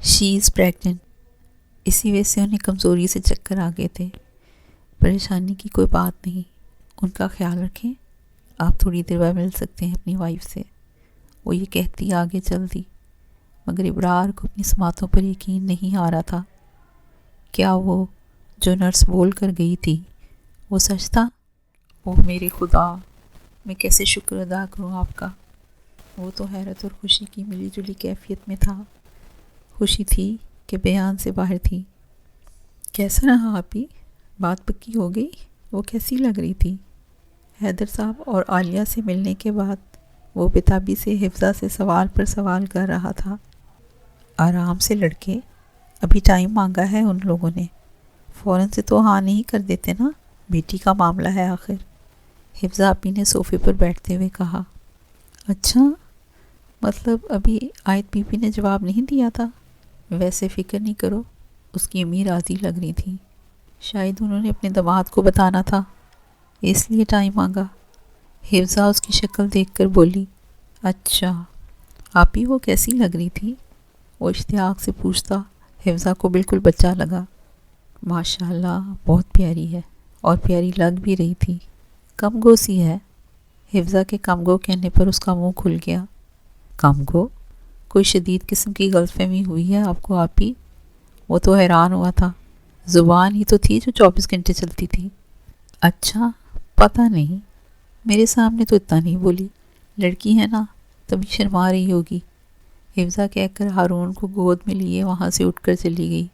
شی از pregnant. اسی وجہ سے انہیں کمزوری سے چکر آ گئے تھے۔ پریشانی کی کوئی بات نہیں، ان کا خیال رکھیں، آپ تھوڑی دیر بعد مل سکتے ہیں اپنی وائف سے۔ وہ یہ کہتی آگے چل دی، مگر ابرار کو اپنی سماعتوں پر یقین نہیں آ رہا تھا۔ کیا وہ جو نرس بول کر گئی تھی وہ سچ تھا؟ اوہ میرے خدا، میں کیسے شکر ادا کروں آپ کا۔ وہ تو حیرت اور خوشی کی ملی جلی کیفیت میں تھا۔ خوشی تھی کہ بیان سے باہر تھی۔ کیسا رہا آپی؟ بات پکی ہو گئی؟ وہ کیسی لگ رہی تھی؟ حیدر صاحب اور عالیہ سے ملنے کے بعد وہ بےتابی سے حفظہ سے سوال پر سوال کر رہا تھا۔ آرام سے لڑکے، ابھی ٹائم مانگا ہے ان لوگوں نے، فوراً سے تو ہاں نہیں کر دیتے نا، بیٹی کا معاملہ ہے آخر۔ حفظہ آپی نے صوفے پر بیٹھتے ہوئے کہا۔ اچھا، مطلب ابھی آیت بی بی نے جواب نہیں دیا تھا؟ ویسے فکر نہیں کرو، اس کی امی راضی لگ رہی تھی، شاید انہوں نے اپنے داماد کو بتانا تھا اس لیے ٹائم مانگا۔ حفظہ اس کی شکل دیکھ کر بولی۔ اچھا، آپی وہ کیسی لگ رہی تھی؟ وہ اشتیاق سے پوچھتا حفظہ کو بالکل بچہ لگا۔ ماشاءاللہ بہت پیاری ہے، اور پیاری لگ بھی رہی تھی۔ کم گو سی ہے۔ حفظہ کے کم گو کہنے پر اس کا منہ کھل گیا۔ کم گو؟ کوئی شدید قسم کی غلط فہمی ہوئی ہے آپ کو آپی؟ وہ تو حیران ہوا تھا، زبان ہی تو تھی جو 24 گھنٹے چلتی تھی۔ اچھا، پتہ نہیں، میرے سامنے تو اتنا نہیں بولی، لڑکی ہے نا تبھی شرما رہی ہوگی۔ حفظہ کہہ کر ہارون کو گود میں لیے وہاں سے اٹھ کر چلی گئی۔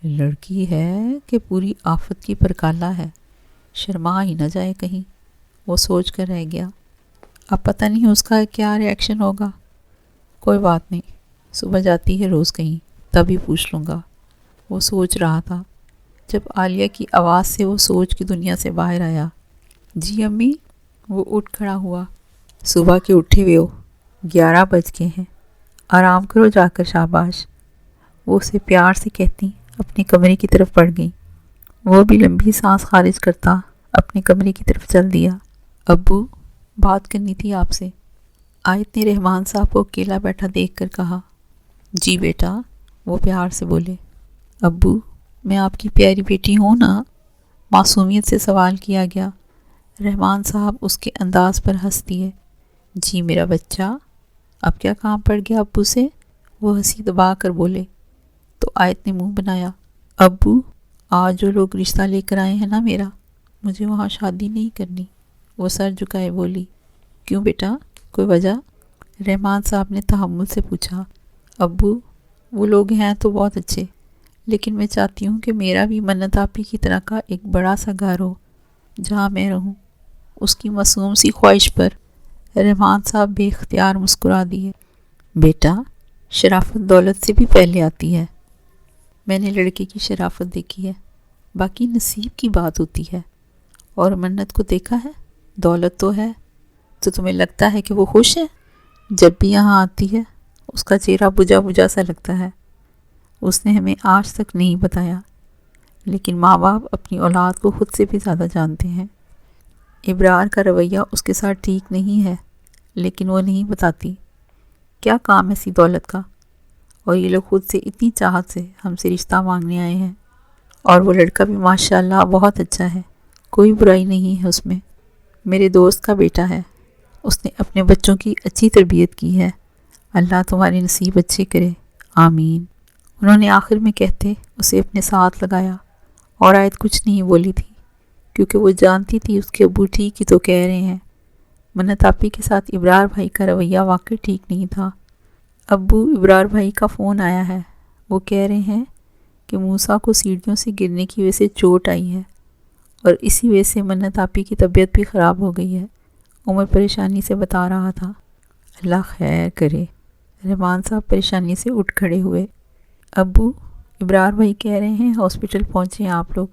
لڑکی ہے کہ پوری آفت کی پرکالہ ہے، شرما ہی نہ جائے کہیں، وہ سوچ کر رہ گیا۔ اب پتہ نہیں اس کا کیا ری ایکشن ہوگا۔ کوئی بات نہیں، صبح جاتی ہے روز کہیں، تبھی پوچھ لوں گا، وہ سوچ رہا تھا۔ جب عالیہ کی آواز سے وہ سوچ کی دنیا سے باہر آیا۔ جی امی؟ وہ اٹھ کھڑا ہوا۔ صبح کے اٹھے ہوئے ہو، 11 بج گئے ہیں، آرام کرو جا کر شاباش، وہ اسے پیار سے کہتی اپنے کمرے کی طرف بڑھ گئی۔ وہ بھی لمبی سانس خارج کرتا اپنے کمرے کی طرف چل دیا۔ ابو، بات کرنی تھی آپ سے، آیت نے رحمان صاحب کو اکیلا بیٹھا دیکھ کر کہا۔ جی بیٹا، وہ پیار سے بولے۔ ابو، میں آپ کی پیاری بیٹی ہوں نا؟ معصومیت سے سوال کیا گیا۔ رحمان صاحب اس کے انداز پر ہنس دیے۔ جی میرا بچہ، اب کیا کام پڑ گیا ابو سے؟ وہ ہنسی دبا کر بولے۔ تو آیت نے منہ بنایا۔ ابو، آج جو لوگ رشتہ لے کر آئے ہیں نا میرا، مجھے وہاں شادی نہیں کرنی، وہ سر جھکائے بولی۔ کیوں بیٹا، کوئی وجہ؟ رحمان صاحب نے تحمل سے پوچھا۔ ابو، وہ لوگ ہیں تو بہت اچھے، لیکن میں چاہتی ہوں کہ میرا بھی منت آپی کی طرح کا ایک بڑا سا گھر ہو جہاں میں رہوں۔ اس کی معصوم سی خواہش پر رحمان صاحب بے اختیار مسکرا دیے۔ بیٹا، شرافت دولت سے بھی پہلے آتی ہے، میں نے لڑکے کی شرافت دیکھی ہے، باقی نصیب کی بات ہوتی ہے۔ اور منت کو دیکھا ہے، دولت تو ہے، تو تمہیں لگتا ہے کہ وہ خوش ہے؟ جب بھی یہاں آتی ہے اس کا چہرہ بجھا بجھا سا لگتا ہے۔ اس نے ہمیں آج تک نہیں بتایا، لیکن ماں باپ اپنی اولاد کو خود سے بھی زیادہ جانتے ہیں۔ ابرار کا رویہ اس کے ساتھ ٹھیک نہیں ہے، لیکن وہ نہیں بتاتی۔ کیا کام ایسی دولت کا؟ اور یہ لوگ خود سے اتنی چاہت سے ہم سے رشتہ مانگنے آئے ہیں، اور وہ لڑکا بھی ماشاءاللہ بہت اچھا ہے، کوئی برائی نہیں ہے اس میں، میرے دوست کا بیٹا ہے، اس نے اپنے بچوں کی اچھی تربیت کی ہے، اللہ تمہارے نصیب اچھے کرے، آمین۔ انہوں نے آخر میں کہتے اسے اپنے ساتھ لگایا، اور آیت کچھ نہیں بولی تھی، کیونکہ وہ جانتی تھی اس کے ابو ٹھیک ہی تو کہہ رہے ہیں۔ منت آپی کے ساتھ ابرار بھائی کا رویہ واقعی ٹھیک نہیں تھا۔ ابو، ابرار بھائی کا فون آیا ہے، وہ کہہ رہے ہیں کہ موسیٰ کو سیڑھیوں سے گرنے کی وجہ سے چوٹ آئی ہے، اور اسی وجہ سے منت آپی کی طبیعت بھی خراب ہو گئی ہے۔ عمر پریشانی سے بتا رہا تھا۔ اللہ خیر کرے۔ رحمان صاحب پریشانی سے اٹھ کھڑے ہوئے۔ ابو، ابرار بھائی کہہ رہے ہیں ہاسپٹل پہنچے ہیں آپ لوگ،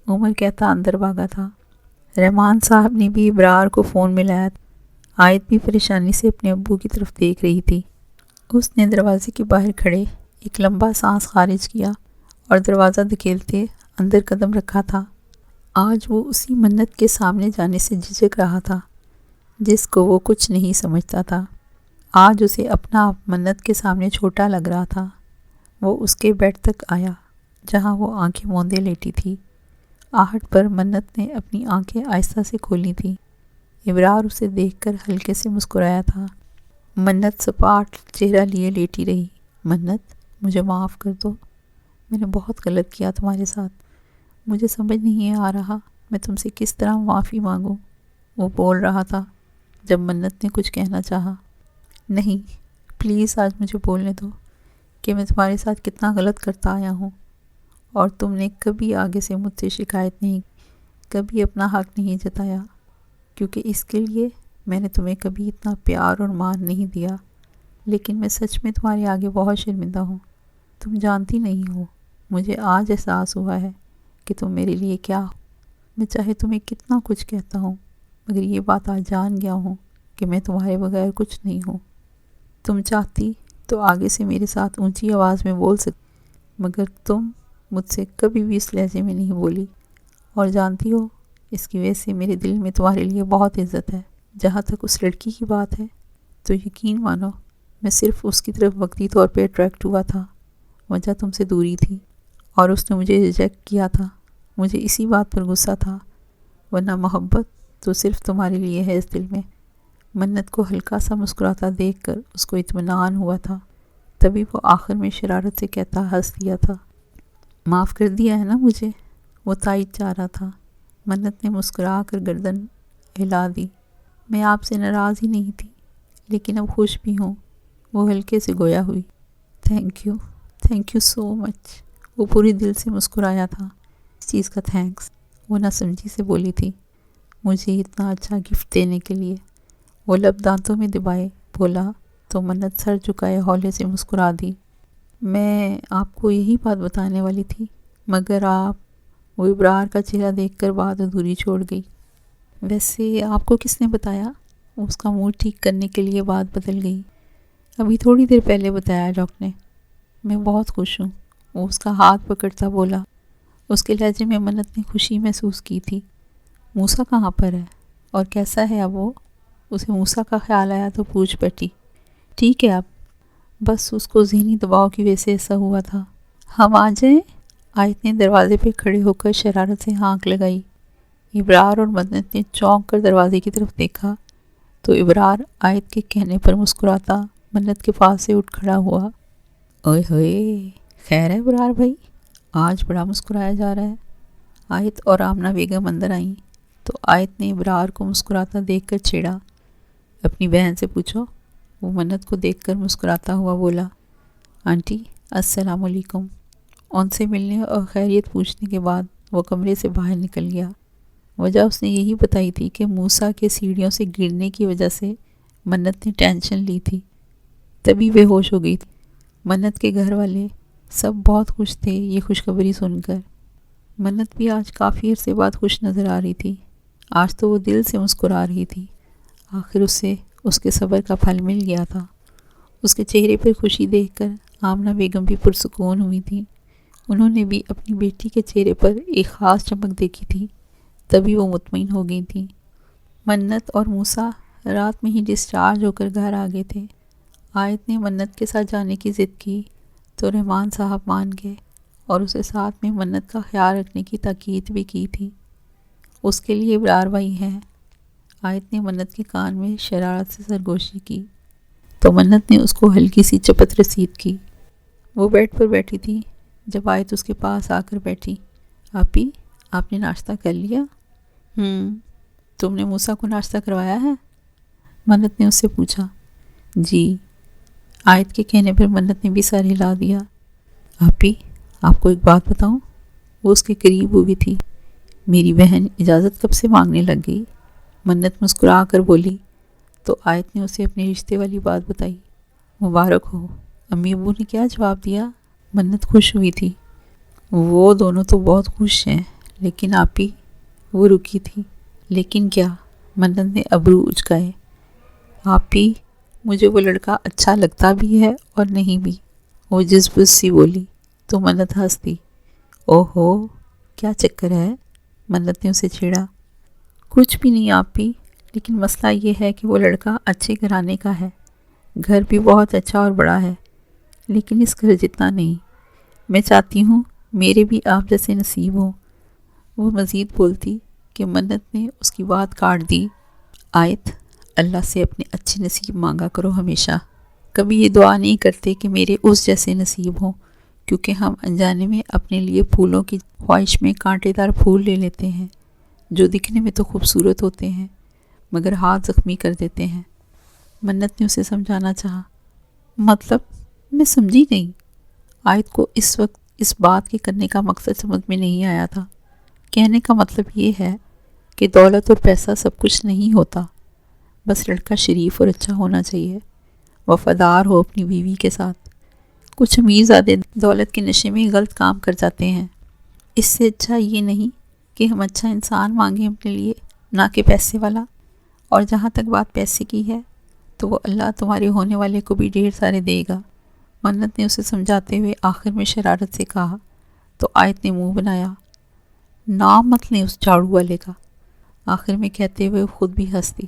عمر کہتا اندر بھاگا تھا۔ رحمان صاحب نے بھی ابرار کو فون ملایا۔ آیت بھی پریشانی سے اپنے ابو کی طرف دیکھ رہی تھی۔ اس نے دروازے کے باہر کھڑے ایک لمبا سانس خارج کیا اور دروازہ دھکیلتے اندر قدم رکھا تھا۔ آج وہ اسی منت کے سامنے جانے سے جھجک رہا تھا جس کو وہ کچھ نہیں سمجھتا تھا۔ آج اسے اپنا آپ منت کے سامنے چھوٹا لگ رہا تھا۔ وہ اس کے بیڈ تک آیا جہاں وہ آنکھیں موندے لیٹی تھی۔ آہٹ پر منت نے اپنی آنکھیں آہستہ سے کھولی تھیں۔ ابرار اسے دیکھ کر ہلکے سے مسکرایا تھا۔ منت سپاٹ چہرہ لیے لیٹی رہی۔ منت، مجھے معاف کر دو، میں نے بہت غلط کیا تمہارے ساتھ، مجھے سمجھ نہیں آ رہا میں تم سے کس طرح معافی مانگوں۔ وہ بول رہا تھا جب منت نے کچھ کہنا چاہا۔ نہیں، پلیز آج مجھے بولنے دو کہ میں تمہارے ساتھ کتنا غلط کرتا آیا ہوں، اور تم نے کبھی آگے سے مجھ سے شکایت نہیں، کبھی اپنا حق نہیں جتایا، کیونکہ اس کے لیے میں نے تمہیں کبھی اتنا پیار اور مان نہیں دیا۔ لیکن میں سچ میں تمہارے آگے بہت شرمندہ ہوں۔ تم جانتی نہیں ہو، مجھے آج احساس ہوا ہے کہ تم میرے لیے کیا ہو۔ میں چاہے تمہیں کتنا کچھ کہتا ہوں، مگر یہ بات آج جان گیا ہوں کہ میں تمہارے بغیر کچھ نہیں ہوں۔ تم چاہتی تو آگے سے میرے ساتھ اونچی آواز میں بول سکتی، مگر تم مجھ سے کبھی بھی اس لہجے میں نہیں بولی، اور جانتی ہو اس کی وجہ سے میرے دل میں تمہارے لیے بہت عزت ہے۔ جہاں تک اس لڑکی کی بات ہے تو یقین مانو میں صرف اس کی طرف وقتی طور پہ اٹریکٹ ہوا تھا، وجہ تم سے دوری تھی، اور اس نے مجھے ریجیکٹ کیا تھا۔ مجھے اسی بات پر غصہ تھا، ورنہ محبت تو صرف تمہارے لیے ہے اس دل میں۔ منت کو ہلکا سا مسکراتا دیکھ کر اس کو اطمینان ہوا تھا، تبھی وہ آخر میں شرارت سے کہتا ہنس دیا تھا، معاف کر دیا ہے نا مجھے؟ وہ تائید چاہ رہا تھا۔ منت نے مسکرا کر گردن ہلا دی۔ میں آپ سے ناراض ہی نہیں تھی، لیکن اب خوش بھی ہوں۔ وہ ہلکے سے گویا ہوئی۔ تھینک یو سو مچ۔ وہ پوری دل سے مسکرایا تھا۔ اس چیز کا تھینکس، وہ نہ سمجھی سے بولی تھی، مجھے اتنا اچھا گفٹ دینے کے لیے۔ وہ لب دانتوں میں دبائے بولا تو منت سر جھکائے ہولے سے مسکرا دی۔ میں آپ کو یہی بات بتانے والی تھی، مگر آپ، وہ ابرار کا چہرہ دیکھ کر بات ادھوری چھوڑ گئی۔ ویسے آپ کو کس نے بتایا؟ اس کا موڈ ٹھیک کرنے کے لیے بات بدل گئی۔ ابھی تھوڑی دیر پہلے بتایا ڈاکٹر نے۔ میں بہت خوش ہوں، وہ اس کا ہاتھ پکڑتا بولا۔ اس کے لہجے میں منت نے خوشی محسوس کی تھی۔ موسیٰ کہاں پر ہے اور کیسا ہے اب وہ؟ اسے موسیٰ کا خیال آیا تو پوچھ بیٹھی۔ ٹھیک ہے اب، بس اس کو ذہنی دباؤ کی وجہ سے ایسا ہوا تھا۔ ہم آ جائیں؟ آیت نے دروازے پہ کھڑے ہو کر شرارت سے ہانک لگائی۔ ابرار اور منت نے چونک کر دروازے کی طرف دیکھا تو ابرار آیت کے کہنے پر مسکراتا منت کے پاس سے اٹھ کھڑا ہوا۔ اوئے ہوئے، خیر ہے ابرار بھائی، آج بڑا مسکرایا جا رہا ہے۔ آیت اور آمنہ بیگم اندر آئیں تو آیت نے ابرار کو مسکراتا دیکھ کر چھیڑا۔ اپنی بہن سے پوچھو۔ وہ منت کو دیکھ کر مسکراتا ہوا بولا۔ آنٹی السلام علیکم۔ ان سے ملنے اور خیریت پوچھنے کے بعد وہ کمرے سے باہر نکل گیا۔ وجہ اس نے یہی بتائی تھی کہ موسیٰ کے سیڑھیوں سے گرنے کی وجہ سے منت نے ٹینشن لی تھی، تبھی بے ہوش ہو گئی تھی۔ منت کے گھر والے سب بہت خوش تھے یہ خوشخبری سن کر۔ منت بھی آج کافی عرصے بعد خوش نظر آ رہی تھی۔ آج تو وہ دل سے مسکرا رہی تھی۔ آخر اسے اس کے صبر کا پھل مل گیا تھا۔ اس کے چہرے پر خوشی دیکھ کر آمنہ بیگم بھی پرسکون ہوئی تھیں۔ انہوں نے بھی اپنی بیٹی کے چہرے پر ایک خاص چمک دیکھی تھی، تبھی وہ مطمئن ہو گئی تھیں۔ منت اور موسیٰ رات میں ہی ڈسچارج ہو کر گھر آ گئے تھے۔ آیت نے منت کے ساتھ جانے کی ضد کی تو رحمان صاحب مان گئے اور اسے ساتھ میں منت کا خیال رکھنے کی تاکید بھی کی تھی۔ اس کے لیے ابرار بھائی ہیں۔ آیت نے منت کے کان میں شرارت سے سرگوشی کی تو منت نے اس کو ہلکی سی چپت رسید کی۔ وہ بیڈ پر بیٹھی تھی جب آیت اس کے پاس آ کر بیٹھی۔ آپی، آپ نے ناشتہ کر لیا؟ تم نے موسیٰ کو ناشتہ کروایا ہے؟ منت نے اس سے پوچھا۔ جی۔ آیت کے کہنے پر منت نے بھی سر ہلا دیا۔ آپی، آپ کو ایک بات بتاؤں؟ وہ اس کے قریب ہوئی تھی۔ میری بہن اجازت کب سے مانگنے لگ گئی؟ منت مسکرا کر بولی تو آیت نے اسے اپنے رشتے والی بات بتائی۔ مبارک ہو۔ امی ابو نے کیا جواب دیا؟ منت خوش ہوئی تھی۔ وہ دونوں تو بہت خوش ہیں، لیکن آپی، وہ رکی تھی۔ لیکن کیا؟ منت نے ابرو اچکائے۔ آپی، مجھے وہ لڑکا اچھا لگتا بھی ہے اور نہیں بھی، وہ جذبت سی بولی تو منت ہنس دی۔ اوہو، کیا چکر ہے؟ منت نے اسے چھیڑا۔ کچھ بھی نہیں آپی، لیکن مسئلہ یہ ہے کہ وہ لڑکا اچھے گھرانے کا ہے، گھر بھی بہت اچھا اور بڑا ہے، لیکن اس گھر جتنا نہیں میں چاہتی ہوں میرے بھی آپ جیسے نصیب ہوں۔ وہ مزید بولتی کہ منت نے اس کی بات کاٹ دی۔ آیت: اللہ سے اپنے اچھے نصیب مانگا کرو ہمیشہ، کبھی یہ دعا نہیں کرتے کہ میرے اس جیسے نصیب ہوں، کیونکہ ہم انجانے میں اپنے لیے پھولوں کی خواہش میں کانٹے دار پھول لے لیتے ہیں جو دکھنے میں تو خوبصورت ہوتے ہیں مگر ہاتھ زخمی کر دیتے ہیں۔ منت نے اسے سمجھانا چاہا۔ مطلب؟ میں سمجھی نہیں۔ آیت کو اس وقت اس بات کے کرنے کا مقصد سمجھ میں نہیں آیا تھا۔ کہنے کا مطلب یہ ہے کہ دولت اور پیسہ سب کچھ نہیں ہوتا، بس لڑکا شریف اور اچھا ہونا چاہیے، وفادار ہو اپنی بیوی کے ساتھ۔ کچھ امیر زادے دولت کے نشے میں غلط کام کر جاتے ہیں۔ اس سے اچھا یہ نہیں کہ ہم اچھا انسان مانگیں اپنے لیے، نہ کہ پیسے والا؟ اور جہاں تک بات پیسے کی ہے تو وہ اللہ تمہارے ہونے والے کو بھی ڈھیر سارے دے گا۔ منت نے اسے سمجھاتے ہوئے آخر میں شرارت سے کہا تو آیت نے منہ بنایا۔ نام مت لیں اس جھاڑو والے کا، آخر میں کہتے ہوئے خود بھی ہنس دی۔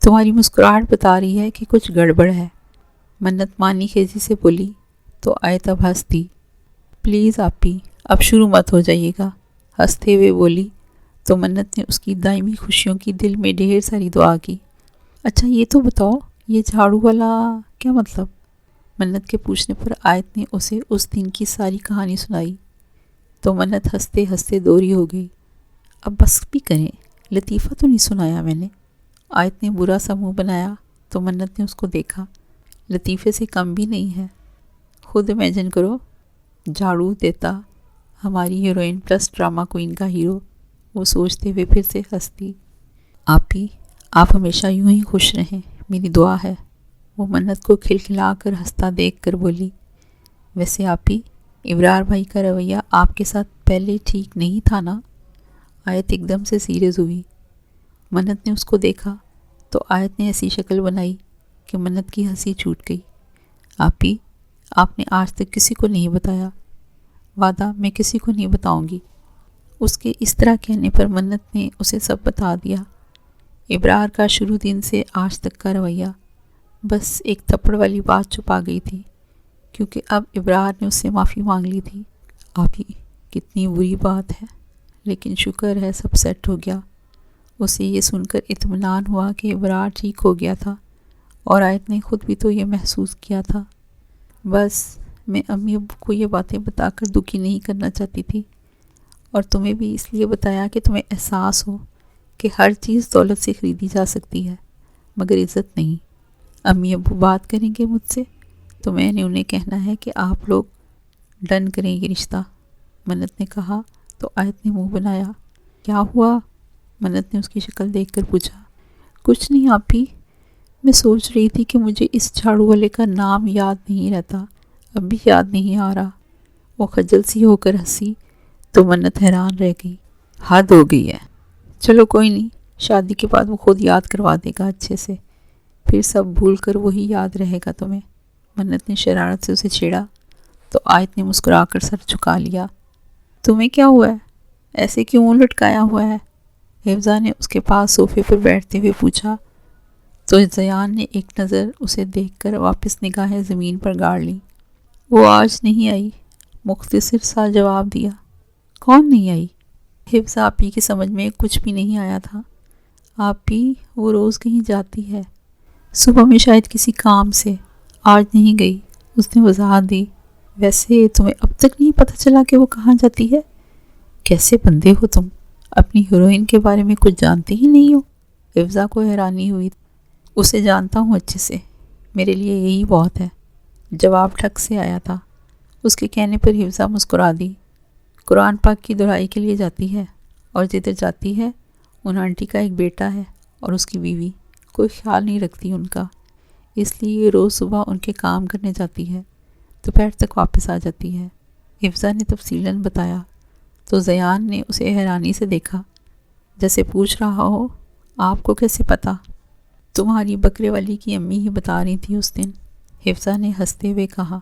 تمہاری مسکراہٹ بتا رہی ہے کہ کچھ گڑبڑ ہے، منت مانی خیزی سے بولی تو آیت اب ہنس دی۔ پلیز آپی اب شروع مت ہو جائیے گا، ہنستے ہوئے بولی تو منت نے اس کی دائمی خوشیوں کی دل میں ڈھیر ساری دعا کی۔ اچھا یہ تو بتاؤ، یہ جھاڑو والا کیا مطلب؟ منت کے پوچھنے پر آیت نے اسے اس دن کی ساری کہانی سنائی تو منت ہنستے ہنستے دوری ہو گئی۔ اب بس بھی کریں، لطیفہ تو نہیں سنایا میں نے۔ آیت نے برا سا منہ بنایا تو منت نے اس کو دیکھا۔ لطیفے سے کم بھی نہیں ہے۔ خود امیجن کرو، جھاڑو دیتا ہماری ہیروئن پلس ڈرامہ کوئین کا ہیرو۔ وہ سوچتے ہوئے پھر سے ہنس دی۔ آپی آپ ہمیشہ یوں ہی خوش رہیں، میری دعا ہے۔ وہ منت کو کھلکھلا کر ہنستا دیکھ کر بولی۔ ویسے آپی ابرار بھائی کا رویہ آپ کے ساتھ پہلے ٹھیک نہیں تھا نا؟ آیت ایک دم سے سیریس ہوئی۔ منت نے اس کو دیکھا تو آیت نے ایسی شکل بنائی کہ منت کی ہنسی چھوٹ گئی۔ آپی آپ نے آج تک کسی کو نہیں بتایا؟ وعدہ میں کسی کو نہیں بتاؤں گی۔ اس کے اس طرح کہنے پر منت نے اسے سب بتا دیا۔ ابرار کا شروع دن سے آج تک کا رویہ، بس ایک تھپڑ والی بات چھپا گئی تھی، کیونکہ اب ابرار نے اس سے معافی مانگ لی تھی۔ آپی کتنی بری بات ہے، لیکن شکر ہے سب سیٹ ہو گیا۔ اسے یہ سن کر اطمینان ہوا کہ ابرار ٹھیک ہو گیا تھا، اور آیت نے خود بھی تو یہ محسوس کیا تھا۔ بس میں امی ابو کو یہ باتیں بتا کر دکھی نہیں کرنا چاہتی تھی، اور تمہیں بھی اس لیے بتایا کہ تمہیں احساس ہو کہ ہر چیز دولت سے خریدی جا سکتی ہے مگر عزت نہیں۔ امی ابو بات کریں گے مجھ سے تو میں نے انہیں کہنا ہے کہ آپ لوگ ڈن کریں یہ رشتہ۔ منت نے کہا تو آیت نے منہ بنایا۔ کیا ہوا؟ منت نے اس کی شکل دیکھ کر پوچھا۔ کچھ نہیں آپی، میں سوچ رہی تھی کہ مجھے اس جھاڑو والے کا نام یاد نہیں رہتا، اب بھی یاد نہیں آ رہا۔ وہ خجل سی ہو کر ہنسی تو منت حیران رہ گئی۔ حد ہو گئی ہے، چلو کوئی نہیں، شادی کے بعد وہ خود یاد کروا دے گا اچھے سے، پھر سب بھول کر وہی یاد رہے گا تمہیں۔ منت نے شرارت سے اسے چھیڑا تو آیت نے مسکرا کر سر جھکا لیا۔ تمہیں کیا ہوا ہے؟ ایسے کیوں لٹکایا ہوا ہے؟ حفظہ نے اس کے پاس صوفے پر بیٹھتے ہوئے پوچھا تو زیان نے ایک نظر اسے دیکھ کر واپس نگاہیں زمین پر گاڑ لیں۔ وہ آج نہیں آئی، مختصر سا جواب دیا۔ کون نہیں آئی؟ حفظہ آپی کی سمجھ میں کچھ بھی نہیں آیا تھا۔ آپی وہ روز کہیں جاتی ہے، صبح میں شاید کسی کام سے، آج نہیں گئی، اس نے وضاحت دی۔ ویسے تمہیں اب تک نہیں پتہ چلا کہ وہ کہاں جاتی ہے؟ کیسے بندے ہو تم، اپنی ہیروئن کے بارے میں کچھ جانتے ہی نہیں ہو؟ حفظہ کو حیرانی ہوئی۔ اسے جانتا ہوں اچھے سے، میرے لیے یہی بہت ہے، جواب ٹھک سے آیا تھا۔ اس کے کہنے پر حفظہ مسکرا دی۔ قرآن پاک کی دہرائی کے لیے جاتی ہے، اور جدھر جاتی ہے ان آنٹی کا ایک بیٹا ہے اور اس کی بیوی، کوئی خیال نہیں رکھتی ان کا، اس لیے روز صبح ان کے کام کرنے جاتی ہے، دوپہر تک واپس آ جاتی ہے۔ حفظہ نے تفصیلاً بتایا تو زیان نے اسے حیرانی سے دیکھا، جیسے پوچھ رہا ہو آپ کو کیسے پتہ؟ تمہاری بکرے والی کی امی ہی بتا رہی تھی اس دن، حفظہ نے ہنستے ہوئے کہا۔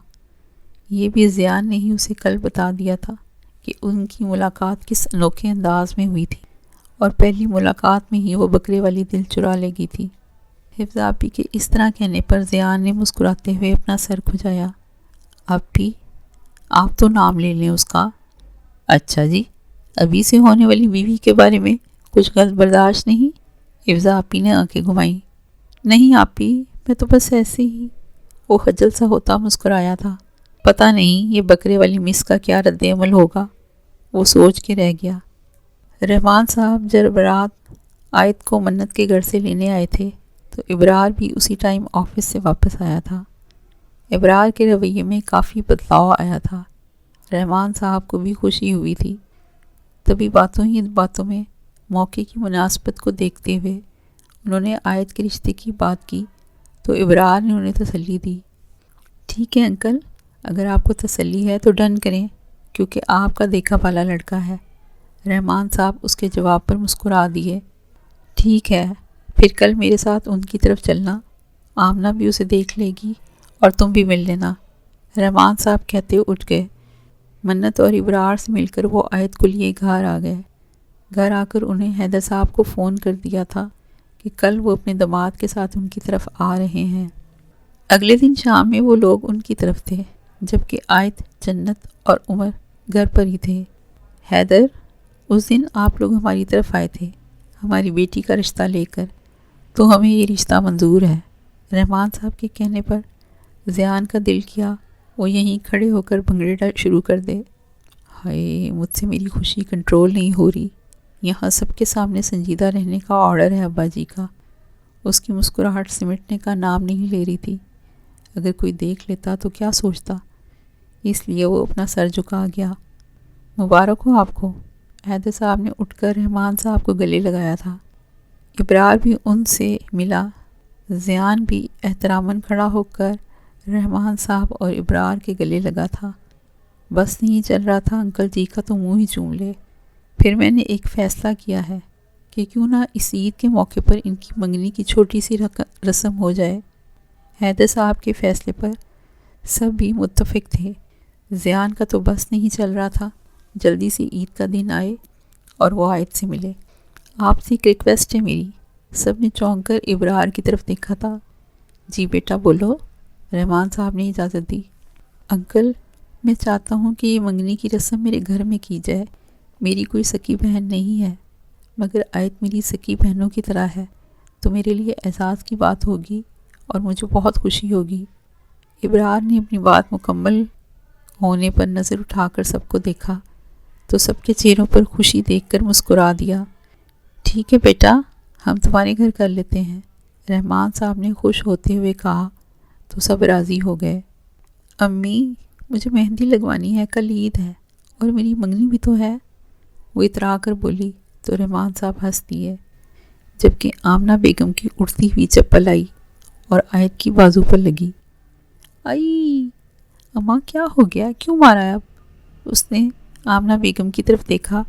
یہ بھی زیان نے ہی اسے کل بتا دیا تھا کہ ان کی ملاقات کس انوکھے انداز میں ہوئی تھی، اور پہلی ملاقات میں ہی وہ بکرے والی دل چرا لے گئی تھی۔ حفظہ آپی کے اس طرح کہنے پر زیان نے مسکراتے ہوئے اپنا سر کھجایا۔ آپی آپ تو نام لے لیں اس کا۔ اچھا جی، ابھی سے ہونے والی بیوی کے بارے میں کچھ غلط برداشت نہیں؟ افضا آپی نے آنکھیں گھمائیں۔ نہیں آپی، میں تو بس ایسے ہی۔ وہ خجل سا ہوتا مسکرایا تھا۔ پتہ نہیں یہ بکرے والی مس کا کیا رد عمل ہوگا، وہ سوچ کے رہ گیا۔ رحمان صاحب جب رات آیت کو منت کے گھر سے لینے آئے تھے تو ابرار بھی اسی ٹائم آفس سے واپس آیا تھا۔ ابرار کے رویے میں کافی بدلاؤ آیا تھا۔ رحمان صاحب کو بھی خوشی ہوئی تھی۔ تبھی باتوں ہی باتوں میں موقع کی مناسبت کو دیکھتے ہوئے انہوں نے آیت کے رشتے کی بات کی تو ابرار نے انہیں تسلی دی۔ ٹھیک ہے انکل، اگر آپ کو تسلی ہے تو ڈن کریں، کیونکہ آپ کا دیکھا پالا لڑکا ہے۔ رحمان صاحب اس کے جواب پر مسکرا دیے۔ ٹھیک ہے، پھر کل میرے ساتھ ان کی طرف چلنا، آمنہ بھی اسے دیکھ لے گی اور تم بھی مل لینا۔ رحمان صاحب کہتے اٹھ گئے۔ منت اور ابرار سے مل کر وہ آیت کو لیے گھر آ گئے۔ گھر آ کر انہیں حیدر صاحب کو فون کر دیا تھا کہ کل وہ اپنے داماد کے ساتھ ان کی طرف آ رہے ہیں۔ اگلے دن شام میں وہ لوگ ان کی طرف تھے، جبکہ آیت، جنت اور عمر گھر پر ہی تھے۔ حیدر، اس دن آپ لوگ ہماری طرف آئے تھے ہماری بیٹی کا رشتہ لے کر، تو ہمیں یہ رشتہ منظور ہے۔ رحمان صاحب کے کہنے پر ذیان کا دل کیا وہ یہیں کھڑے ہو کر بھنگڑے شروع کر دے۔ ہائے، مجھ سے میری خوشی کنٹرول نہیں ہو رہی۔ یہاں سب کے سامنے سنجیدہ رہنے کا آرڈر ہے ابا جی کا۔ اس کی مسکراہٹ سمٹنے کا نام نہیں لے رہی تھی۔ اگر کوئی دیکھ لیتا تو کیا سوچتا، اس لیے وہ اپنا سر جھکا گیا۔ مبارک ہو آپ کو۔ حیدر صاحب نے اٹھ کر رحمان صاحب کو گلے لگایا تھا۔ ابرار بھی ان سے ملا۔ ذیان بھی احتراماً کھڑا ہو کر رحمان صاحب اور ابرار کے گلے لگا تھا۔ بس نہیں چل رہا تھا انکل جی کا تو منہ ہی چوم لے۔ پھر میں نے ایک فیصلہ کیا ہے کہ کیوں نہ اس عید کے موقع پر ان کی منگنی کی چھوٹی سی رسم ہو جائے۔ حیدر صاحب کے فیصلے پر سب بھی متفق تھے۔ ذیان کا تو بس نہیں چل رہا تھا جلدی سے عید کا دن آئے اور وہ آیت سے ملے۔ آپ سے ایک ریکویسٹ ہے میری۔ سب نے چونک کر ابرار کی طرف دیکھا تھا۔ جی بیٹا بولو۔ رحمان صاحب نے اجازت دی۔ انکل، میں چاہتا ہوں کہ یہ منگنی کی رسم میرے گھر میں کی جائے۔ میری کوئی سکی بہن نہیں ہے، مگر آیت میری سکی بہنوں کی طرح ہے، تو میرے لیے اعزاز کی بات ہوگی اور مجھے بہت خوشی ہوگی۔ ابرار نے اپنی بات مکمل ہونے پر نظر اٹھا کر سب کو دیکھا تو سب کے چہروں پر خوشی دیکھ کر مسکرا دیا۔ ٹھیک ہے بیٹا، ہم تمہارے گھر کر لیتے ہیں، رحمان صاحب نے خوش ہوتے ہوئے کہا تو سب راضی ہو گئے۔ امی، مجھے مہندی لگوانی ہے، کل عید ہے اور میری منگنی بھی تو ہے، وہ اترا کر بولی تو رحمان صاحب ہنس دیے، جبکہ آمنہ بیگم کی اڑتی ہوئی چپل آئی اور آیت کی بازو پر لگی۔ آئی اماں، کیا ہو گیا، کیوں مارا ہے اب؟ اس نے آمنہ بیگم کی طرف دیکھا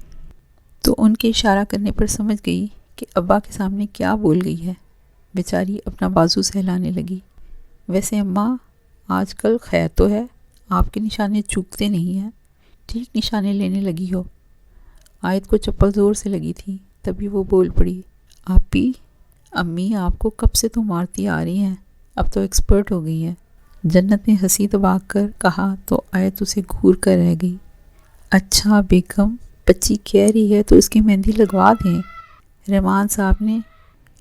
تو ان کے اشارہ کرنے پر سمجھ گئی کہ ابا کے سامنے کیا بول گئی ہے۔ بیچاری اپنا بازو سہلانے لگی۔ ویسے اماں، آج کل خیر تو ہے، آپ کے نشانے چوکتے نہیں ہیں، ٹھیک نشانے لینے لگی ہو۔ آیت کو چپل زور سے لگی تھی، تبھی وہ بول پڑی، آپی، امی آپ کو کب سے تو مارتی آ رہی ہیں، اب تو ایکسپرٹ ہو گئی ہیں۔ جنت نے ہنسی دبا کر کہا تو آیت اسے گھور کر رہ گئی۔ اچھا بیگم، بچی کہہ رہی ہے تو اس کی مہندی لگوا دیں۔ رحمان صاحب نے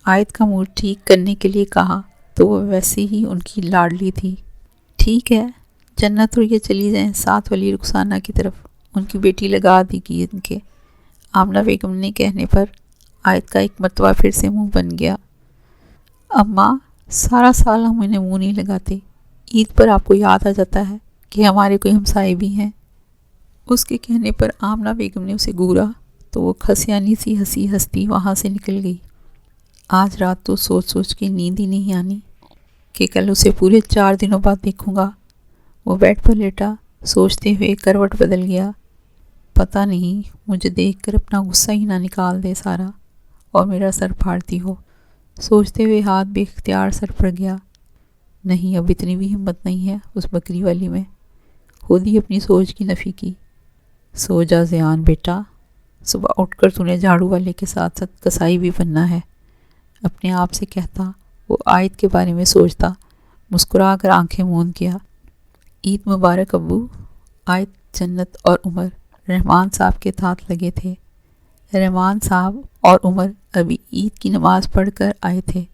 آیت کا موڈ ٹھیک کرنے کے لیے کہا تو وہ ویسے ہی ان کی لاڈلی تھی۔ ٹھیک ہے، جنت اور یہ چلی جائیں ساتھ والی رخسانہ کی طرف، ان کی بیٹی لگا دی گئی ان کے۔ آمنہ بیگم نے کہنے پر آیت کا ایک مرتبہ پھر سے منہ بن گیا۔ اماں، سارا سال ہم انہیں منہ نہیں لگاتے، عید پر آپ کو یاد آ جاتا ہے کہ ہمارے کوئی ہمسائے بھی ہیں۔ اس کے کہنے پر آمنہ بیگم نے اسے گھورا تو وہ کھسیانی سی ہنسی ہنستی وہاں سے نکل گئی۔ آج رات تو سوچ سوچ کے نیند ہی نہیں آنی کہ کل اسے پورے 4 دنوں بعد دیکھوں گا۔ وہ بیڈ پر لیٹا سوچتے ہوئے کروٹ بدل گیا۔ پتہ نہیں مجھے دیکھ کر اپنا غصہ ہی نہ نکال دے سارا اور میرا سر پھاڑتی ہو۔ سوچتے ہوئے ہاتھ بے اختیار سر پر گیا۔ نہیں، اب اتنی بھی ہمت نہیں ہے اس بکری والی میں۔ خود ہی اپنی سوچ کی نفی کی۔ سو جا ذیان بیٹا، صبح اٹھ کر تو نے جھاڑو والے کے ساتھ ساتھ کسائی بھی بننا ہے، اپنے آپ سے کہتا وہ آیت کے بارے میں سوچتا، مسکرا کر آنکھیں موند کیا۔ عید مبارک ابو، آیت جنت اور عمر رحمان صاحب کے ساتھ لگے تھے۔ رحمان صاحب اور عمر ابھی عید کی نماز پڑھ کر آئے تھے۔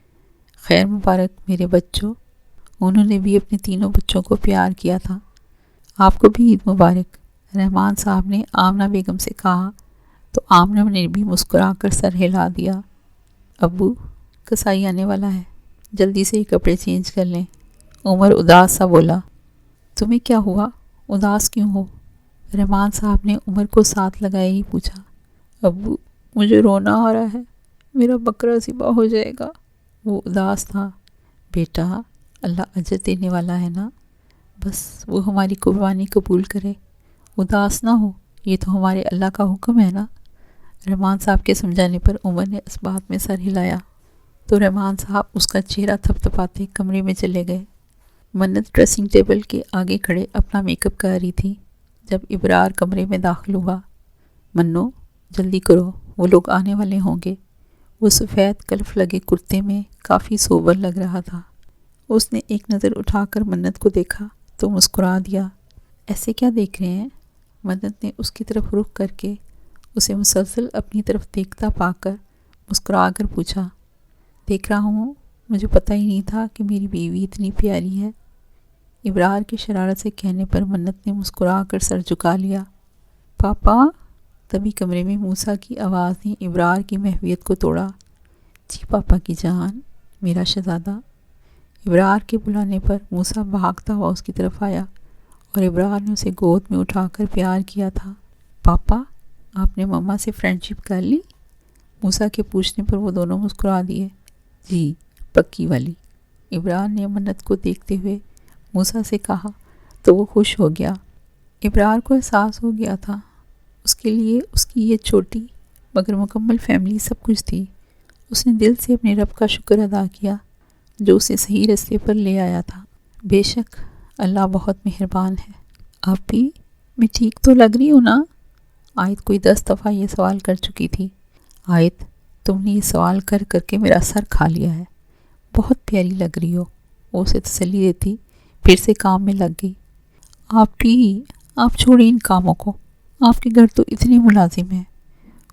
خیر مبارک میرے بچوں، انہوں نے بھی اپنے تینوں بچوں کو پیار کیا تھا۔ آپ کو بھی عید مبارک، رحمان صاحب نے آمنہ بیگم سے کہا تو آمنہ نے بھی مسکرا کر سر ہلا دیا۔ ابو، کسائی آنے والا ہے، جلدی سے یہ کپڑے چینج کر لیں۔ عمر اداس سا بولا۔ تمہیں کیا ہوا؟ اداس کیوں ہو؟ رحمان صاحب نے عمر کو ساتھ لگائے ہی پوچھا۔ ابو، مجھے رونا آ رہا ہے، میرا بکرا ذبح ہو جائے گا۔ وہ اداس تھا۔ بیٹا، اللہ اجر دینے والا ہے نا، بس وہ ہماری قربانی قبول کرے، اداس نہ ہو، یہ تو ہمارے اللہ کا حکم ہے نا۔ رحمان صاحب کے سمجھانے پر عمر نے اس بات میں سر ہلایا تو رحمان صاحب اس کا چہرہ تھپ تھپاتے کمرے میں چلے گئے۔ منت ڈریسنگ ٹیبل کے آگے کھڑے اپنا میک اپ کر رہی تھی جب ابرار کمرے میں داخل ہوا۔ منو، جلدی کرو، وہ لوگ آنے والے ہوں گے۔ وہ سفید کلف لگے کرتے میں کافی سوبر لگ رہا تھا۔ اس نے ایک نظر اٹھا کر منت کو دیکھا تو مسکرا دیا۔ ایسے کیا دیکھ رہے ہیں؟ منت نے اس کی طرف رخ کر کے اسے مسلسل اپنی طرف دیکھتا پا کر مسکرا کر پوچھا۔ دیکھ رہا ہوں، مجھے پتہ ہی نہیں تھا کہ میری بیوی اتنی پیاری ہے۔ ابرار کی شرارت سے کہنے پر منت نے مسکرا کر سر جھکا لیا۔ پاپا، تبھی کمرے میں موسیٰ کی آواز نے ابرار کی محویت کو توڑا۔ جی پاپا کی جان، میرا شہزادہ۔ ابرار کے بلانے پر موسیٰ بھاگتا ہوا اس کی طرف آیا اور ابرار نے اسے گود میں اٹھا کر پیار کیا تھا۔ پاپا، آپ نے مما سے فرینڈ شپ کر لی؟ موسیٰ کے پوچھنے پر وہ دونوں مسکرا دیے۔ جی، پکی والی، ابرار نے منت کو دیکھتے ہوئے موسیٰ سے کہا تو وہ خوش ہو گیا۔ ابرار کو احساس ہو گیا تھا اس کے لیے اس کی یہ چھوٹی مگر مکمل فیملی سب کچھ تھی۔ اس نے دل سے اپنے رب کا شکر ادا کیا جو اسے صحیح راستے پر لے آیا تھا۔ بے شک اللہ بہت مہربان ہے۔ آپ بھی، میں ٹھیک تو لگ رہی ہوں نا؟ آیت کوئی 10 دفعہ یہ سوال کر چکی تھی۔ آیت، تم نے یہ سوال کر کر کے میرا سر کھا لیا ہے، بہت پیاری لگ رہی ہو، وہ اسے تسلی دیتی پھر سے کام میں لگ گئی۔ آپ چھوڑیں ان کاموں کو، آپ کے گھر تو اتنے ملازم ہیں۔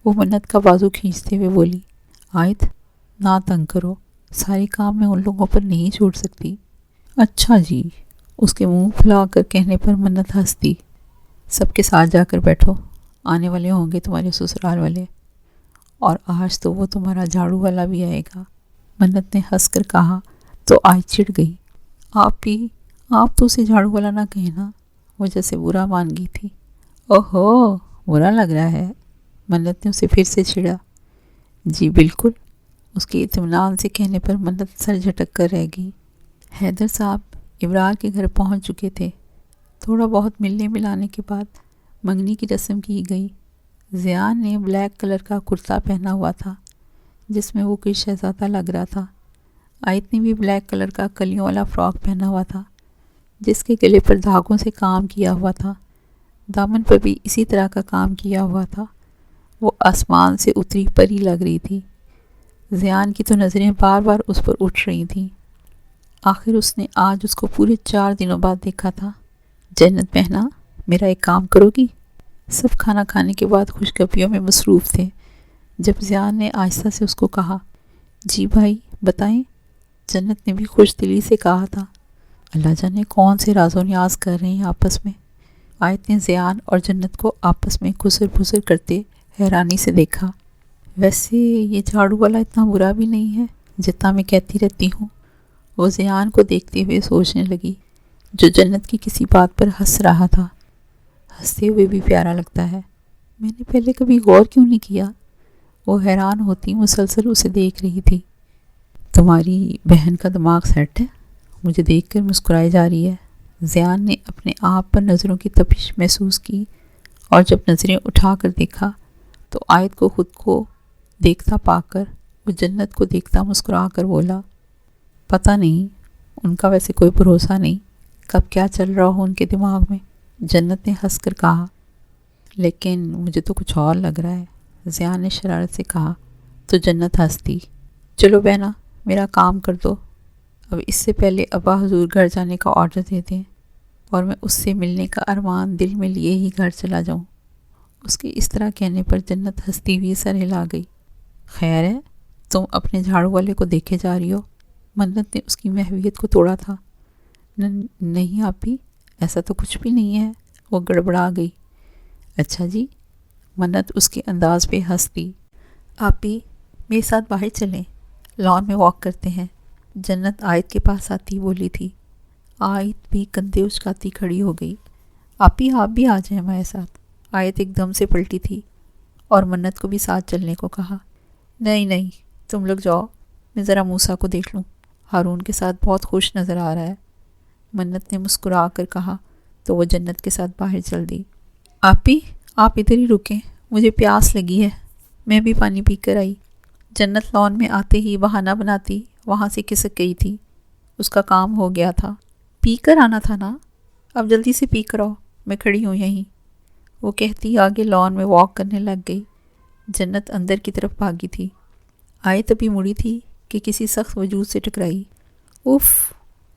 وہ منت کا بازو کھینچتے ہوئے بولی۔ آیت، نہ تنگ کرو، سارے کام میں ان لوگوں پر نہیں چھوڑ سکتی۔ اچھا جی، اس کے منہ پھلا کر کہنے پر منت ہنس دی۔ سب کے ساتھ جا کر بیٹھو، آنے والے ہوں گے تمہارے سسرال والے، اور آج تو وہ تمہارا جھاڑو والا بھی آئے گا۔ منت نے ہنس کر کہا تو آیت چڑ گئی۔ آپ تو اسے جھاڑو والا نہ کہنا، وہ جیسے برا مان گئی تھی۔ اوہو، برا لگ رہا ہے؟ منت نے اسے پھر سے چھڑا۔ جی بالکل، اس کے اطمینان سے کہنے پر منت سر جھٹک کر رہ گئی۔ حیدر صاحب ابرار کے گھر پہنچ چکے تھے۔ تھوڑا بہت ملنے ملانے کے بعد منگنی کی رسم کی گئی۔ زیان نے بلیک کلر کا کرتا پہنا ہوا تھا جس میں وہ کوئی شہزادہ لگ رہا تھا۔ آیت نے بھی بلیک کلر کا کلیوں والا فراک پہنا ہوا تھا جس کے گلے پر دھاگوں سے کام کیا ہوا تھا، دامن پر بھی اسی طرح کا کام کیا ہوا تھا۔ وہ آسمان سے اتری پری لگ رہی تھی۔ زیان کی تو نظریں بار بار اس پر اٹھ رہی تھیں۔ آخر اس نے آج اس کو پورے 4 دنوں بعد دیکھا تھا۔ جنت بہنا، میرا ایک کام کرو گی؟ سب کھانا کھانے کے بعد خوشگپیوں میں مصروف تھے جب زیان نے آہستہ سے اس کو کہا۔ جی بھائی بتائیں، جنت نے بھی خوش دلی سے کہا تھا۔ اللہ جانے کون سے راز و نیاز کر رہے ہیں آپس میں۔ آیت نے زیان اور جنت کو آپس میں گھسر پھسر کرتے حیرانی سے دیکھا۔ ویسے یہ جھاڑو والا اتنا برا بھی نہیں ہے جتنا میں کہتی رہتی ہوں، وہ زیان کو دیکھتے ہوئے سوچنے لگی جو جنت کی کسی بات پر ہنس رہا تھا۔ ہنستے ہوئے بھی پیارا لگتا ہے، میں نے پہلے کبھی غور کیوں نہیں کیا؟ وہ حیران ہوتی مسلسل اسے دیکھ رہی تھی۔ تمہاری بہن کا دماغ سیٹ ہے، مجھے دیکھ کر مسکرائے جا رہی ہے۔ زیان نے اپنے آپ پر نظروں کی تپش محسوس کی اور جب نظریں اٹھا کر دیکھا تو آیت کو خود کو دیکھتا پا کر وہ جنت کو دیکھتا مسکرا کر بولا۔ پتہ نہیں، ان کا ویسے کوئی بھروسہ نہیں، کب کیا چل رہا ہو ان کے دماغ میں۔ جنت نے ہنس کر کہا۔ لیکن مجھے تو کچھ اور لگ رہا ہے، زیان نے شرارت سے کہا تو جنت ہنس دی۔ چلو بہنا، میرا کام کر دو، اب اس سے پہلے ابا حضور گھر جانے کا آرڈر دے دیں۔ اور میں اس سے ملنے کا ارمان دل میں لیے ہی گھر چلا جاؤں۔ اس کے اس طرح کہنے پر جنت ہنستی ہوئی سر ہلا گئی۔ خیر ہے، تم اپنے جھاڑو والے کو دیکھے جا رہی ہو؟ منت نے اس کی محویت کو توڑا تھا۔ نہیں آپی، ایسا تو کچھ بھی نہیں ہے، وہ گڑبڑا گئی۔ اچھا جی، منت اس کے انداز پہ ہنس دی۔ آپی میرے ساتھ باہر چلیں، لان میں واک کرتے ہیں، جنت آیت کے پاس آتی بولی تھی۔ آیت بھی کندھے اچکاتی کھڑی ہو گئی۔ آپی آپ بھی آ جائیں ہمارے ساتھ۔ آیت ایک دم سے پلٹی تھی اور منت کو بھی ساتھ چلنے کو کہا۔ نہیں نہیں، تم لوگ جاؤ، میں ذرا موسیٰ کو دیکھ لوں، ہارون کے ساتھ بہت خوش نظر آ رہا ہے، منت نے مسکرا کر کہا تو وہ جنت کے ساتھ باہر چل دی۔ آپی آپ ادھر ہی رکیں، مجھے پیاس لگی ہے، میں بھی پانی پی کر آئی۔ جنت لان میں آتے ہی بہانہ بناتی وہاں سے کھسک گئی تھی۔ اس کا کام ہو گیا تھا۔ پی کر آنا تھا نا، اب جلدی سے پی کر آؤ، میں کھڑی ہوں یہیں، وہ کہتی آگے لان میں واک کرنے لگ گئی۔ جنت اندر کی طرف بھاگی تھی۔ آیت ابھی مڑی تھی کہ کسی سخت وجود سے ٹکرائی۔ اف،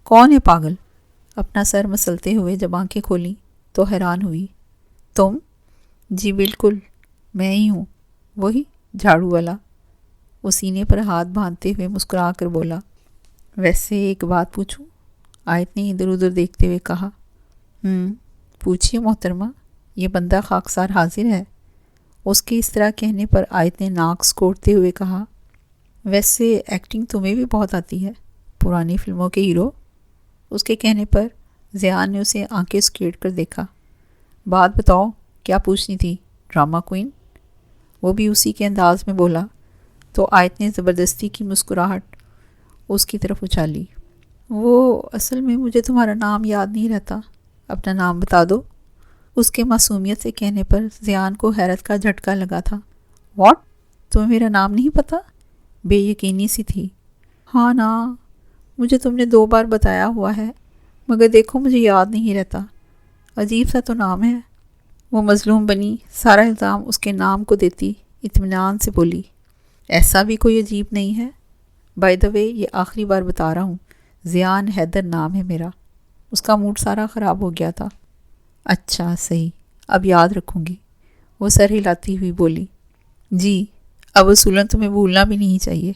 کون ہے پاگل؟ اپنا سر مسلتے ہوئے جب آنکھیں کھولیں تو حیران ہوئی۔ تم؟ جی بالکل، میں ہی ہوں، وہی جھاڑو والا۔ وہ سینے پر ہاتھ باندھتے ہوئے مسکرا کر بولا۔ ویسے ایک بات پوچھوں؟ آیت نے ادھر ادھر دیکھتے ہوئے کہا۔ پوچھیے محترمہ، یہ بندہ خاکسار حاضر ہے۔ اس کے اس طرح کہنے پر آیت نے ناک سکوڑتے ہوئے کہا۔ ویسے ایکٹنگ تمہیں بھی بہت آتی ہے، پرانی فلموں کے ہیرو۔ اس کے کہنے پر زیان نے اسے آنکھیں سکیڑ کر دیکھا۔ بات بتاؤ، کیا پوچھنی تھی، ڈرامہ کوئین؟ وہ بھی اسی کے انداز میں بولا تو آیت نے زبردستی کی مسکراہٹ اس کی طرف اچھالی۔ وہ اصل میں مجھے تمہارا نام یاد نہیں رہتا، اپنا نام بتا دو۔ اس کے معصومیت سے کہنے پر زیان کو حیرت کا جھٹکا لگا تھا۔ واٹ، تمہیں میرا نام نہیں پتہ؟ بے یقینی سی تھی۔ ہاں نا، مجھے تم نے 2 بار بتایا ہوا ہے، مگر دیکھو مجھے یاد نہیں رہتا، عجیب سا تو نام ہے۔ وہ مظلوم بنی سارا الزام اس کے نام کو دیتی اطمینان سے بولی۔ ایسا بھی کوئی عجیب نہیں ہے، بائی دا وے یہ آخری بار بتا رہا ہوں، زیان حیدر نام ہے میرا۔ اس کا موڈ سارا خراب ہو گیا تھا۔ اچھا صحیح، اب یاد رکھوں گی، وہ سر ہلاتی ہوئی بولی۔ جی، اب اصولاً تمہیں بھولنا بھی نہیں چاہیے،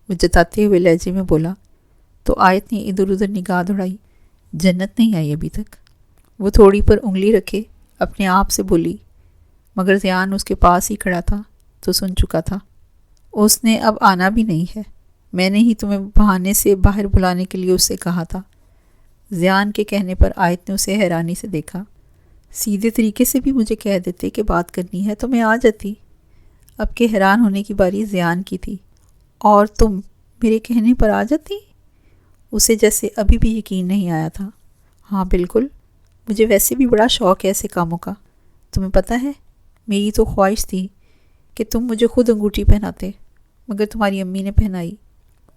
وہ جتاتے ہوئے لہجے میں بولا تو آیت نے ادھر ادھر نگاہ دوڑائی۔ جنت نہیں آئی ابھی تک؟ وہ تھوڑی پر انگلی رکھے اپنے آپ سے بولی، مگر زیان اس کے پاس ہی کھڑا تھا تو سن چکا تھا۔ اس نے اب آنا بھی نہیں ہے، میں نے ہی تمہیں بہانے سے باہر بلانے کے لیے اس سے کہا تھا۔ زیان کے کہنے پر آیت نے اسے حیرانی سے دیکھا۔ سیدھے طریقے سے بھی مجھے کہہ دیتے کہ بات کرنی ہے تو میں آ جاتی۔ اب کے حیران ہونے کی باری زیان کی تھی۔ اور تم میرے کہنے پر آ جاتی؟ اسے جیسے ابھی بھی یقین نہیں آیا تھا۔ ہاں بالکل، مجھے ویسے بھی بڑا شوق ہے ایسے کاموں کا، تمہیں پتہ ہے، میری تو خواہش تھی کہ تم مجھے خود انگوٹھی پہناتے، مگر تمہاری امی نے پہنائی،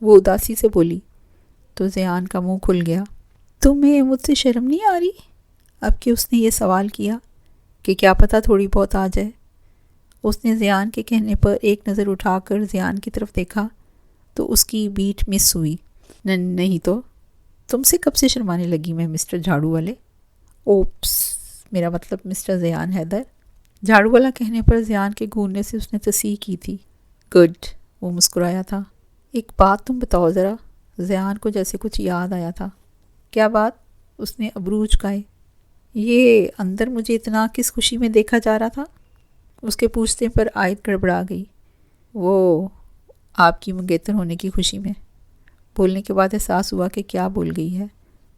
وہ اداسی سے بولی تو زیان کا منہ کھل گیا۔ تمہیں مجھ سے شرم نہیں آ رہی؟ اب کہ اس نے یہ سوال کیا کہ کیا پتہ تھوڑی بہت آ جائے۔ اس نے زیان کے کہنے پر ایک نظر اٹھا کر زیان کی طرف دیکھا تو اس کی بیٹ مس ہوئی۔ نہیں تو تم سے کب سے شرمانے لگی میں مسٹر جھاڑو والے؟ اوپس، میرا مطلب مسٹر زیان حیدر۔ جھاڑو والا کہنے پر زیان کے گھورنے سے اس نے تصحیح کی تھی۔ گڈ، وہ مسکرایا تھا۔ ایک بات تم بتاؤ ذرا، زیان کو جیسے کچھ یاد آیا تھا۔ کیا بات؟ اس نے ابرو اچکائے۔ یہ اندر مجھے اتنا کس خوشی میں دیکھا جا رہا تھا؟ اس کے پوچھنے پر آیت گڑبڑا گئی۔ وہ آپ کی منگیتر ہونے کی خوشی میں۔ بولنے کے بعد احساس ہوا کہ کیا بول گئی ہے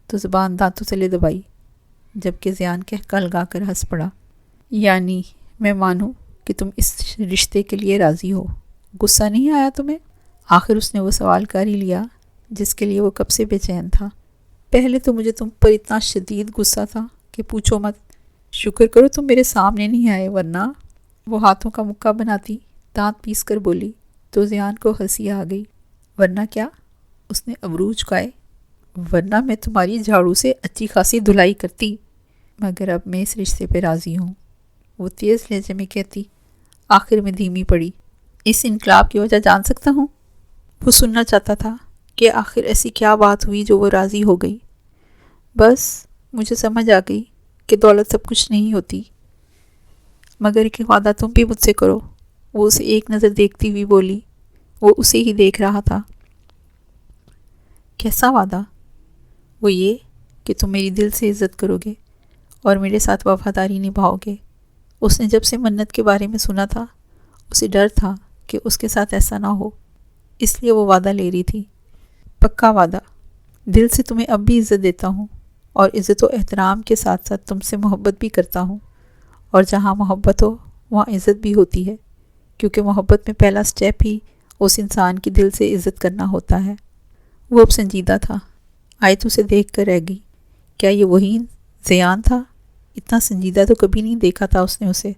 تو زبان دانتوں تلے دبائی، جبکہ زیان کہہ لگا کر ہنس پڑا۔ یعنی میں مانوں کہ تم اس رشتے کے لیے راضی ہو، غصہ نہیں آیا تمہیں؟ آخر اس نے وہ سوال کر ہی لیا جس کے لیے وہ کب سے بے چین تھا۔ پہلے تو مجھے تم پر اتنا شدید غصہ تھا کہ پوچھو مت، شکر کرو تم میرے سامنے نہیں آئے، ورنہ… وہ ہاتھوں کا مکہ بناتی دانت پیس کر بولی تو زیان کو ہنسی آ گئی۔ ورنہ کیا؟ اس نے ابرو چکائے۔ ورنہ میں تمہاری جھاڑو سے اچھی خاصی دھلائی کرتی، مگر اب میں اس رشتے پہ راضی ہوں، وہ تیز لہجے میں کہتی، آخر میں دھیمی پڑی۔ اس انقلاب کی وجہ جان سکتا ہوں؟ وہ سننا چاہتا تھا کہ آخر ایسی کیا بات ہوئی جو وہ راضی ہو گئی۔ بس مجھے سمجھ آ گئی کہ دولت سب کچھ نہیں ہوتی، مگر ایک وعدہ تم بھی مجھ سے کرو۔ وہ اسے ایک نظر دیکھتی ہوئی بولی۔ وہ اسے ہی دیکھ رہا تھا۔ کیسا وعدہ؟ وہ یہ کہ تم میری دل سے عزت کرو گے اور میرے ساتھ وفاداری نبھاؤ گے۔ اس نے جب سے منت کے بارے میں سنا تھا، اسے ڈر تھا کہ اس کے ساتھ ایسا نہ ہو، اس لیے وہ وعدہ لے رہی تھی۔ پکا وعدہ، دل سے تمہیں اب بھی عزت دیتا ہوں، اور عزت و احترام کے ساتھ ساتھ تم سے محبت بھی کرتا ہوں، اور جہاں محبت ہو وہاں عزت بھی ہوتی ہے، کیونکہ محبت میں پہلا سٹیپ ہی اس انسان کی دل سے عزت کرنا ہوتا ہے۔ وہ اب سنجیدہ تھا۔ آیت اسے دیکھ کر رہ گئی۔ کیا یہ وہی زیان تھا؟ اتنا سنجیدہ تو کبھی نہیں دیکھا تھا اس نے اسے۔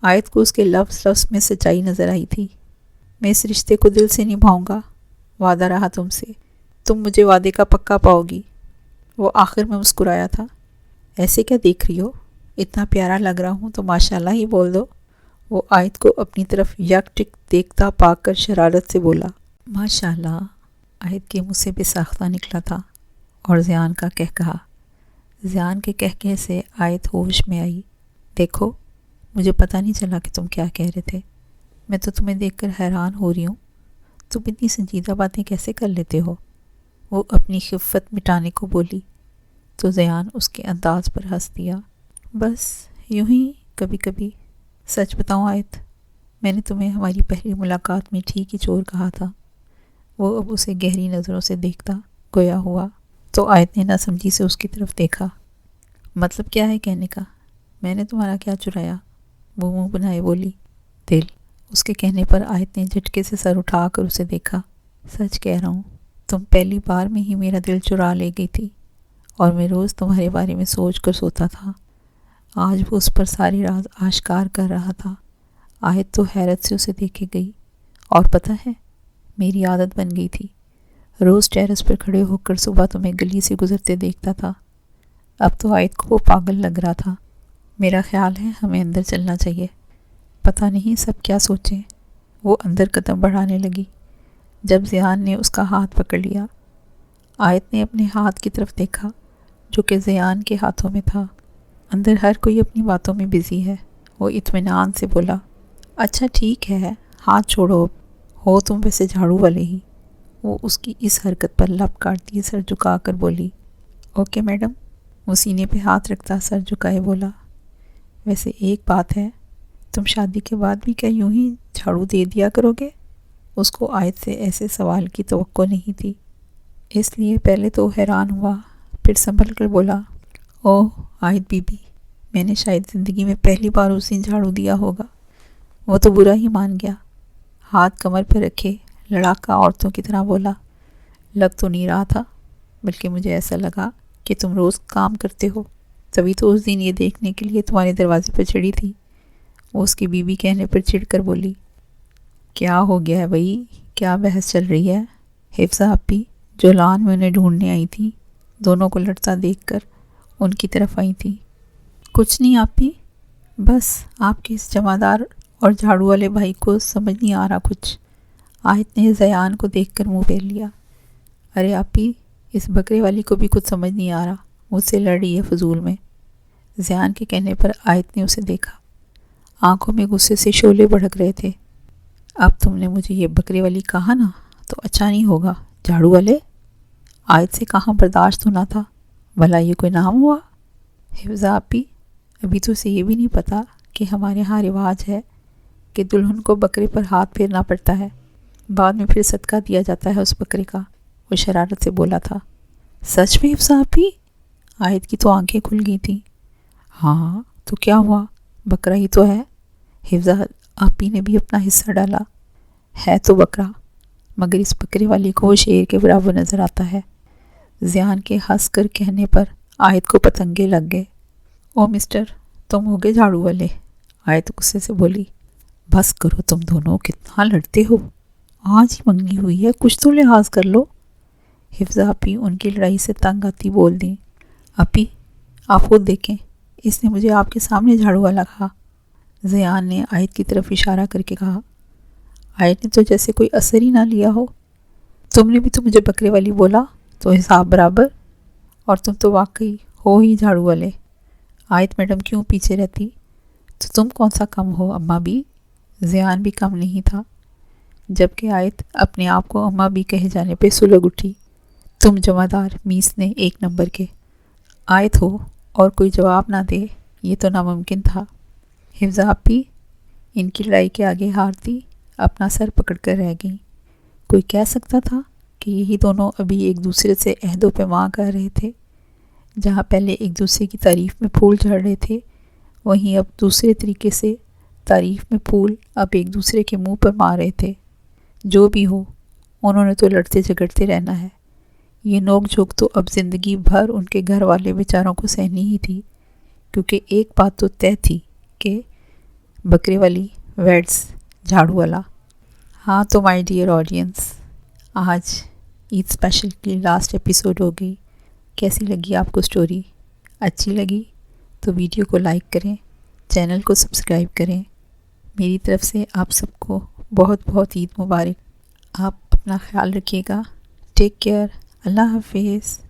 آیت کو اس کے لفظ میں سچائی نظر آئی تھی۔ میں اس رشتے کو دل سے نبھاؤں گا، وعدہ رہا تم سے، تم مجھے وعدے کا پکا پاؤ گی۔ وہ آخر میں مسکرایا تھا۔ ایسے کیا دیکھ رہی ہو؟ اتنا پیارا لگ رہا ہوں تو ماشاءاللہ ہی بول دو۔ وہ آیت کو اپنی طرف یک ٹک دیکھتا پا کر شرارت سے بولا۔ ماشاءاللہ آیت کے منہ سے بے ساختہ نکلا تھا، اور زیان کا کہا۔ زیان کے کہکہے سے آیت ہوش میں آئی۔ دیکھو، مجھے پتہ نہیں چلا کہ تم کیا کہہ رہے تھے۔ میں تو تمہیں دیکھ کر حیران ہو رہی ہوں، تم اتنی سنجیدہ باتیں کیسے کر لیتے ہو؟ وہ اپنی خفت مٹانے کو بولی تو زیان اس کے انداز پر ہنس دیا۔ بس یوں ہی کبھی کبھی۔ سچ بتاؤں آیت، میں نے تمہیں ہماری پہلی ملاقات میں ٹھیک ہی چور کہا تھا۔ وہ اب اسے گہری نظروں سے دیکھتا گویا ہوا تو آیت نے نہ سمجھی سے اس کی طرف دیکھا۔ مطلب کیا ہے کہنے کا؟ میں نے تمہارا کیا چرایا؟ وہ منہ بنائے بولی۔ دل۔ اس کے کہنے پر آیت نے جھٹکے سے سر اٹھا کر اسے دیکھا۔ سچ کہہ رہا ہوں، تم پہلی بار میں ہی میرا دل چرا لے گئی تھی، اور میں روز تمہارے بارے میں سوچ کر سوتا تھا۔ آج وہ اس پر سارے راز آشکار کر رہا تھا۔ آیت تو حیرت سے اسے دیکھے گئی۔ اور پتہ ہے، میری عادت بن گئی تھی، روز ٹیرس پر کھڑے ہو کر صبح تمہیں گلی سے گزرتے دیکھتا تھا۔ اب تو آیت کو وہ پاگل لگ رہا تھا۔ میرا خیال ہے ہمیں اندر چلنا چاہیے، پتہ نہیں سب کیا سوچیں۔ وہ اندر قدم بڑھانے لگی جب زیان نے اس کا ہاتھ پکڑ لیا۔ آیت نے اپنے ہاتھ کی طرف دیکھا جو کہ زیان کے ہاتھوں میں تھا۔ اندر ہر کوئی اپنی باتوں میں بزی ہے۔ وہ اطمینان سے بولا۔ اچھا ٹھیک ہے، ہاتھ چھوڑو، ہو تم ویسے جھاڑو والے ہی۔ وہ اس کی اس حرکت پر لب کاٹتی سر جھکا کر بولی۔ Okay madam. وہ سینے پہ ہاتھ رکھتا سر جھکائے بولا۔ ویسے ایک بات ہے، تم شادی کے بعد بھی کیا یوں ہی جھاڑو دے دیا کرو گے؟ اس کو آیت سے ایسے سوال کی توقع نہیں تھی، اس لیے پہلے تو حیران ہوا، پھر سنبھل کر بولا۔ اوہ آیت بی بی، میں نے شاید زندگی میں پہلی بار اس دن جھاڑو دیا ہوگا۔ وہ تو برا ہی مان گیا۔ ہاتھ کمر پہ رکھے لڑاکا عورتوں کی طرح بولا۔ لگ تو نہیں رہا تھا، بلکہ مجھے ایسا لگا کہ تم روز کام کرتے ہو، تبھی تو اس دن یہ دیکھنے کے لیے تمہارے دروازے پر چڑھی تھی۔ وہ اس کی بیوی کہنے پر چڑھ کر بولی۔ کیا ہو گیا ہے بھائی، کیا بحث چل رہی ہے؟ حفصہ آپی جو لان میں انہیں ڈھونڈنے آئی تھی، دونوں کو لڑتا دیکھ کر ان کی طرف آئی تھی۔ کچھ نہیں آپی، بس آپ کے اس جمعدار اور جھاڑو والے بھائی کو سمجھ نہیں آ رہا کچھ۔ آیت نے زیان کو دیکھ کر منہ پھیر لیا۔ ارے آپی، اس بکرے والی کو بھی کچھ سمجھ نہیں آ رہا، مجھ سے لڑ رہی ہے فضول میں۔ زیان کے کہنے پر آیت نے اسے دیکھا۔ آنکھوں میں غصے سے شعلے بھڑک رہے تھے۔ اب تم نے مجھے یہ بکرے والی کہا نا تو اچھا نہیں ہوگا۔ جھاڑو والے؟ آیت سے کہاں برداشت ہونا تھا، بھلا یہ کوئی نام ہوا؟ حفظہ آپی، ابھی تو اسے یہ بھی نہیں پتا کہ ہمارے ہاں رواج ہے کہ دلہن کو بکرے پر ہاتھ پھیرنا پڑتا ہے، بعد میں پھر صدقہ دیا جاتا ہے اس بکرے کا۔ وہ شرارت سے بولا تھا۔ سچ میں حفصہ آپی؟ آیت کی تو آنکھیں کھل گئی تھیں۔ ہاں تو کیا ہوا، بکرا ہی تو ہے۔ حفصہ آپی نے بھی اپنا حصہ ڈالا۔ ہے تو بکرا، مگر اس بکرے والی کو وہ شیر کے برابر نظر آتا ہے۔ زیان کے ہنس کر کہنے پر آیت کو پتنگے لگ گئے۔ او مسٹر، تم ہو گئے جھاڑو والے؟ آیت غصے سے بولی۔ بس کرو تم دونوں، کتنا لڑتے ہو، آج ہی منگنی ہوئی ہے، کچھ تو لحاظ کر لو۔ حفصہ آپی ان کی لڑائی سے تنگ آتی بول دیں۔ آپی آپ خود دیکھیں، اس نے مجھے آپ کے سامنے جھاڑو والا کہا۔ زیان نے آیت کی طرف اشارہ کر کے کہا۔ آیت نے تو جیسے کوئی اثر ہی نہ لیا ہو۔ تم نے بھی تو مجھے بکرے والی بولا، تو حساب برابر، اور تم تو واقعی ہو ہی جھاڑو والے، آیت میڈم کیوں پیچھے رہتی؟ تو تم کون سا کم ہو اماں بھی؟ زیان بھی کم نہیں تھا، جبکہ آیت اپنے آپ کو اماں بھی کہے جانے پہ سلگ اٹھی۔ تم جمع دار میس نے 1 نمبر کے آیت ہو اور کوئی جواب نہ دے، یہ تو ناممکن تھا۔ حفظہ آپی ان کی لڑائی کے آگے ہارتی اپنا سر پکڑ کر رہ گئیں۔ کوئی کہہ سکتا تھا کہ یہی دونوں ابھی ایک دوسرے سے عہد و پیمان کر رہے تھے؟ جہاں پہلے ایک دوسرے کی تعریف میں پھول جھڑ رہے تھے، وہیں اب دوسرے طریقے سے تعریف میں پھول اب ایک دوسرے کے منہ پر مار رہے تھے۔ جو بھی ہو، انہوں نے تو لڑتے جھگڑتے رہنا ہے۔ یہ نوک جھوک تو اب زندگی بھر ان کے گھر والے بیچاروں کو سہنی ہی تھی، کیونکہ ایک بات تو طے تھی کہ بکرے والی ویڈس جھاڑو والا۔ ہاں تو مائی ڈیئر آڈینس، آج عید اسپیشل کی لاسٹ ایپیسوڈ ہو گئی۔ کیسی لگی آپ کو سٹوری؟ اچھی لگی تو ویڈیو کو لائک کریں، چینل کو سبسکرائب کریں۔ میری طرف سے آپ سب کو بہت بہت عید مبارک۔ آپ اپنا خیال رکھیے گا۔ Take care. اللہ حافظ۔